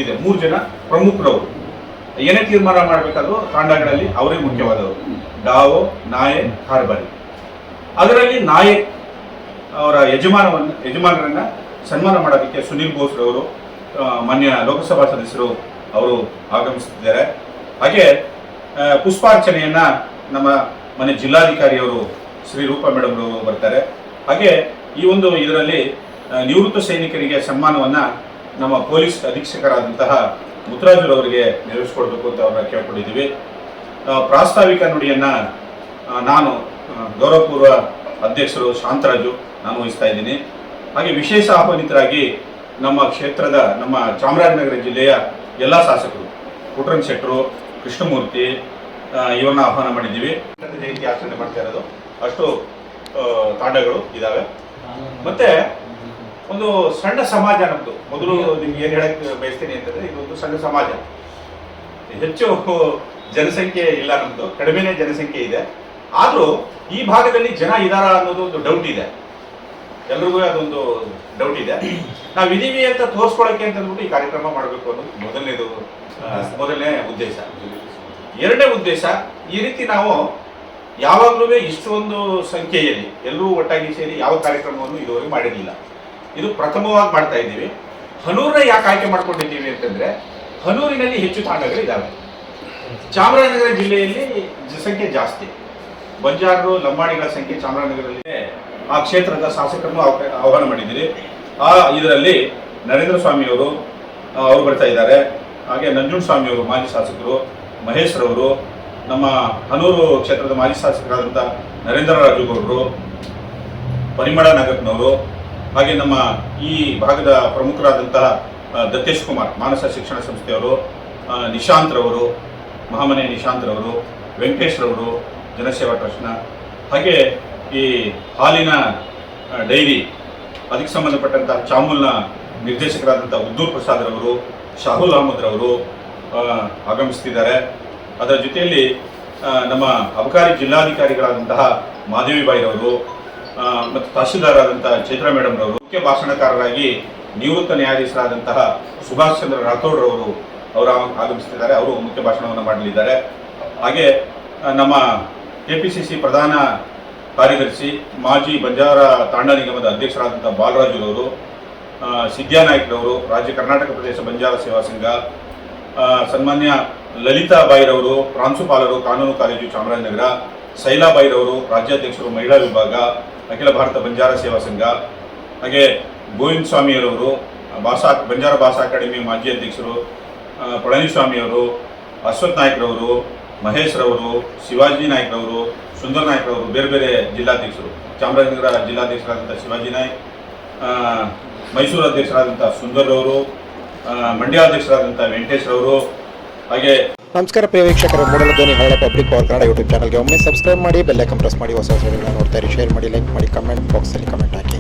ಇದೆ. 3 ಜನ ಪ್ರಮುಖರವರು. ಏನೇ ತೀರ್ಮಾನ ಮಾಡಬೇಕಾದ್ರೂ ತಾಂಡಗಳಲ್ಲಿ ಅವರೇ ಮುಖ್ಯವಾದವರು. ಡಾವೋ, ನಾಯಕ್, ಕಾರ್ಬಾರಿ. ಅದರಲ್ಲಿ ನಾಯಕ್ ಅವರ ಯಜಮಾನರನ್ನ ಸನ್ಮಾನ ಮಾಡೋದಕ್ಕೆ ಸುನೀಲ್ ಬೋಸ್ರವರು, ಮಾನ್ಯ ಲೋಕಸಭಾ ಸದಸ್ಯರು ಅವರು ಆಗಮಿಸುತ್ತಿದ್ದಾರೆ. ಹಾಗೆ ಪುಷ್ಪಾರ್ಚನೆಯನ್ನ ನಮ್ಮ ಮನೆ ಜಿಲ್ಲಾಧಿಕಾರಿಯವರು ಶ್ರೀ ರೂಪಾ ಮೇಡಮ್ ಅವರು ಬರ್ತಾರೆ. ಹಾಗೆ ಈ ಒಂದು ಇದರಲ್ಲಿ ನಿವೃತ್ತ ಸೈನಿಕರಿಗೆ ಸನ್ಮಾನವನ್ನ ನಮ್ಮ ಪೊಲೀಸ್ ಅಧೀಕ್ಷಕರಾದಂತಹ ಮುತ್ತರಾಜುರವರಿಗೆ ನೆರವೇರಿಸಿಕೊಡ್ಬೇಕು ಅಂತ ಅವ್ರನ್ನ ಕೇಳ್ಕೊಂಡಿದ್ದೀವಿ. ಪ್ರಾಸ್ತಾವಿಕ ನುಡಿಯನ್ನ ನಾನು ಗೌರವಪೂರ್ವ ಅಧ್ಯಕ್ಷರು ಶಾಂತರಾಜು ನಾನು ವಹಿಸ್ತಾ ಇದ್ದೀನಿ. ಹಾಗೆ ವಿಶೇಷ ಆಹ್ವಾನಿತರಾಗಿ ನಮ್ಮ ಕ್ಷೇತ್ರದ ನಮ್ಮ ಚಾಮರಾಜನಗರ ಜಿಲ್ಲೆಯ ಎಲ್ಲ ಶಾಸಕರು ಪುಟ್ರನ್ ಶೆಟ್ಟರು, ಕೃಷ್ಣಮೂರ್ತಿ ಇವರನ್ನ ಆಹ್ವಾನ ಮಾಡಿದ್ದೀವಿ. ಜಯಂತಿ ಆಚರಣೆ ಮಾಡ್ತಾ ಇರೋದು ಅಷ್ಟು ತಾಂಡಗಳು ಇದ್ದಾವೆ. ಮತ್ತೆ ಒಂದು ಸಣ್ಣ ಸಮಾಜ ನಮ್ಮದು. ಮೊದಲು ನಿಮ್ಗೆ ಏನು ಹೇಳಕ್ಕೆ ಬಯಸ್ತೀನಿ ಅಂತಂದ್ರೆ, ಇದೊಂದು ಸಣ್ಣ ಸಮಾಜ. ಹೆಚ್ಚು ಜನಸಂಖ್ಯೆ ಇಲ್ಲ ನಮ್ಮದು, ಕಡಿಮೆನೇ ಜನಸಂಖ್ಯೆ ಇದೆ. ಆದರೂ ಈ ಭಾಗದಲ್ಲಿ ಜನ ಇದಾರ ಅನ್ನೋದು ಒಂದು ಡೌಟ್ ಇದೆ, ಎಲ್ರಿಗೂ ಅದೊಂದು ಡೌಟ್ ಇದೆ. ನಾವಿದೀವಿ ಅಂತ ತೋರಿಸ್ಕೊಳ್ಳೋಕೆ ಅಂತ ಅಂದ್ಬಿಟ್ಟು ಈ ಕಾರ್ಯಕ್ರಮ ಮಾಡಬೇಕು ಅನ್ನೋದು ಮೊದಲನೇ ಉದ್ದೇಶ. ಎರಡನೇ ಉದ್ದೇಶ, ಈ ರೀತಿ ನಾವು ಯಾವಾಗಲೂ ಇಷ್ಟೊಂದು ಸಂಖ್ಯೆಯಲ್ಲಿ ಎಲ್ಲರೂ ಒಟ್ಟಾಗಿ ಸೇರಿ ಯಾವ ಕಾರ್ಯಕ್ರಮವನ್ನು ಇದುವರೆಗೆ ಮಾಡಿರಲಿಲ್ಲ. ಇದು ಪ್ರಥಮವಾಗಿ ಮಾಡ್ತಾ ಇದ್ದೀವಿ. ಹನೂರನ್ನ ಯಾಕೆ ಆಯ್ಕೆ ಮಾಡ್ಕೊಂಡಿದ್ದೀವಿ ಅಂತಂದ್ರೆ, ಹನೂರಿನಲ್ಲಿ ಹೆಚ್ಚು ತಾಂಡಗಳಿದ್ದಾವೆ. ಚಾಮರಾಜನಗರ ಜಿಲ್ಲೆಯಲ್ಲಿ ಜನಸಂಖ್ಯೆ ಜಾಸ್ತಿ, ಬಂಜಾರರು ಲಂಬಾಣಿಗಳ ಸಂಖ್ಯೆ ಚಾಮರಾಜನಗರದಲ್ಲಿ. ಆ ಕ್ಷೇತ್ರದ ಶಾಸಕರನ್ನು ಆಹ್ವಾನ ಮಾಡಿದ್ದೀರಿ. ಇದರಲ್ಲಿ ನರೇಂದ್ರ ಸ್ವಾಮಿಯವರು ಅವರು ಬರ್ತಾ ಇದ್ದಾರೆ. ಹಾಗೆ ನಂಜುಂಡ ಸ್ವಾಮಿಯವರು ಮಾಜಿ ಶಾಸಕರು, ಮಹೇಶ್ ರವರು, ನಮ್ಮ ಹನೂರು ಕ್ಷೇತ್ರದ ಮಾಜಿ ಶಾಸಕರಾದಂಥ ನರೇಂದ್ರ ರಾಜುಗೌಡರು, ಪರಿಮಳ ನಗರ್ನವರು, ಹಾಗೆ ನಮ್ಮ ಈ ಭಾಗದ ಪ್ರಮುಖರಾದಂತಹ ದತ್ತೇಶ್ ಕುಮಾರ್ ಮಾನಸ ಶಿಕ್ಷಣ ಸಂಸ್ಥೆಯವರು, ನಿಶಾಂತ್ ರವರು, ಮಹಾಮನೆ ನಿಶಾಂತ್ ರವರು, ವೆಂಕಟೇಶ್ ರವರು ಜನಸೇವಾ ಟ್ರಸ್ಟ್ನ, ಹಾಗೆ ಈ ಹಾಲಿನ ಡೈರಿ ಅದಕ್ಕೆ ಸಂಬಂಧಪಟ್ಟಂತಹ ಚಾಮೂಲ್ನ ನಿರ್ದೇಶಕರಾದಂಥ ಉದ್ದೂರ್ ಪ್ರಸಾದ್ ರವರು, ಶಾಹುಲ್ ಅಹಮದ್ ರವರು ಆಗಮಿಸ್ತಿದ್ದಾರೆ. ಅದರ ಜೊತೆಯಲ್ಲಿ ನಮ್ಮ ಅಬಕಾರಿ ಜಿಲ್ಲಾಧಿಕಾರಿಗಳಾದಂತಹ ಮಾದೇವಿಬಾಯಿರವರು ಮತ್ತು ತಹಶೀಲ್ದಾರಾದಂತಹ ಚೈತ್ರಾ ಮೇಡಮ್ ರವರು, ಮುಖ್ಯ ಭಾಷಣಕಾರರಾಗಿ ನಿವೃತ್ತ ನ್ಯಾಯಾಧೀಶರಾದಂತಹ ಸುಭಾಷ್ ಚಂದ್ರ ರಾಥೋಡ್ ರವರು ಅವರು ಆಗಮಿಸ್ತಿದ್ದಾರೆ. ಅವರು ಮುಖ್ಯ ಭಾಷಣವನ್ನು ಮಾಡಲಿದ್ದಾರೆ. ಹಾಗೆ ನಮ್ಮ ಕೆಪಿಸಿಸಿ ಪ್ರಧಾನ ಕಾರ್ಯದರ್ಶಿ, ಮಾಜಿ ಬಂಜಾರ ತಾಂಡ ನಿಗಮದ ಅಧ್ಯಕ್ಷರಾದಂಥ ಬಾಲರಾಜುರವರು, ಸಿದ್ಯಾನಾಯ್ಕರವರು, ರಾಜ್ಯ ಕರ್ನಾಟಕ ಪ್ರದೇಶ ಬಂಜಾರ ಸೇವಾ ಸಂಘ, ಸನ್ಮಾನ್ಯ ಲಲಿತಾಬಾಯಿರವರು ಪ್ರಾಂಶುಪಾಲರು ಕಾನೂನು ಕಾಲೇಜು ಚಾಮರಾಜನಗರ, ಶೈಲಾಬಾಯಿರವರು ರಾಜ್ಯಾಧ್ಯಕ್ಷರು ಮಹಿಳಾ ವಿಭಾಗ ಅಖಿಲ ಭಾರತ ಬಂಜಾರ ಸೇವಾ ಸಂಘ, ಹಾಗೆ ಗೋವಿಂದ ಸ್ವಾಮಿಯರವರು ಬಂಜಾರ ಭಾಷಾ ಅಕಾಡೆಮಿ ಮಾಜಿ ಅಧ್ಯಕ್ಷರು, ಪಳನಿಸ್ವಾಮಿಯವರು, ಅಶ್ವಥ್ ನಾಯ್ಕರವರು, ಮಹೇಶ್ ರವರು, ಶಿವಾಜಿ ನಾಯ್ಕರವರು, ಸುಂದರ್ ನಾಯ್ಕರವರು, ಬೇರೆ ಬೇರೆ ಜಿಲ್ಲಾಧ್ಯಕ್ಷರು, ಚಾಮರಾಜನಗರ ಜಿಲ್ಲಾಧ್ಯಕ್ಷರಾದಂಥ ಶಿವಾಜಿ ನಾಯ್ಕ್, ಮೈಸೂರು ಅಧ್ಯಕ್ಷರಾದಂಥ ಸುಂದರ್ ಅವರು, ಮಂಡ್ಯ ಅಧ್ಯಕ್ಷರಾದಂಥ ವೆಂಕಟೇಶ್ ರವರು. ಹಾಗೆ ನಮಸ್ಕಾರ ಪ್ರಿಯ ವೀಕ್ಷಕರು, ಮೂಡಲ ಧ್ವನಿ ಹಳ್ಳ ಪಬ್ಲಿಕ್ ಪವರ್ ಕನ್ನಡ ಯೂಟ್ಯೂಬ್ ಚಾನಲ್ಗೆ ಒಮ್ಮೆ ಸಬ್ಸ್ಕ್ರೈಬ್ ಮಾಡಿ, ಬೆಲ್ ಐಕಾನ್ ಪ್ರೆಸ್ ಮಾಡಿ, ಹೊಸ ವಿಡಿಯೋಗಳನ್ನು ನೋಡ್ತಾ ಇರಿ. ಶೇರ್ ಮಾಡಿ, ಲೈಕ್ ಮಾಡಿ, ಕಮೆಂಟ್ ಬಾಕ್ಸಲ್ಲಿ ಕಮೆಂಟ್ ಹಾಕಿ.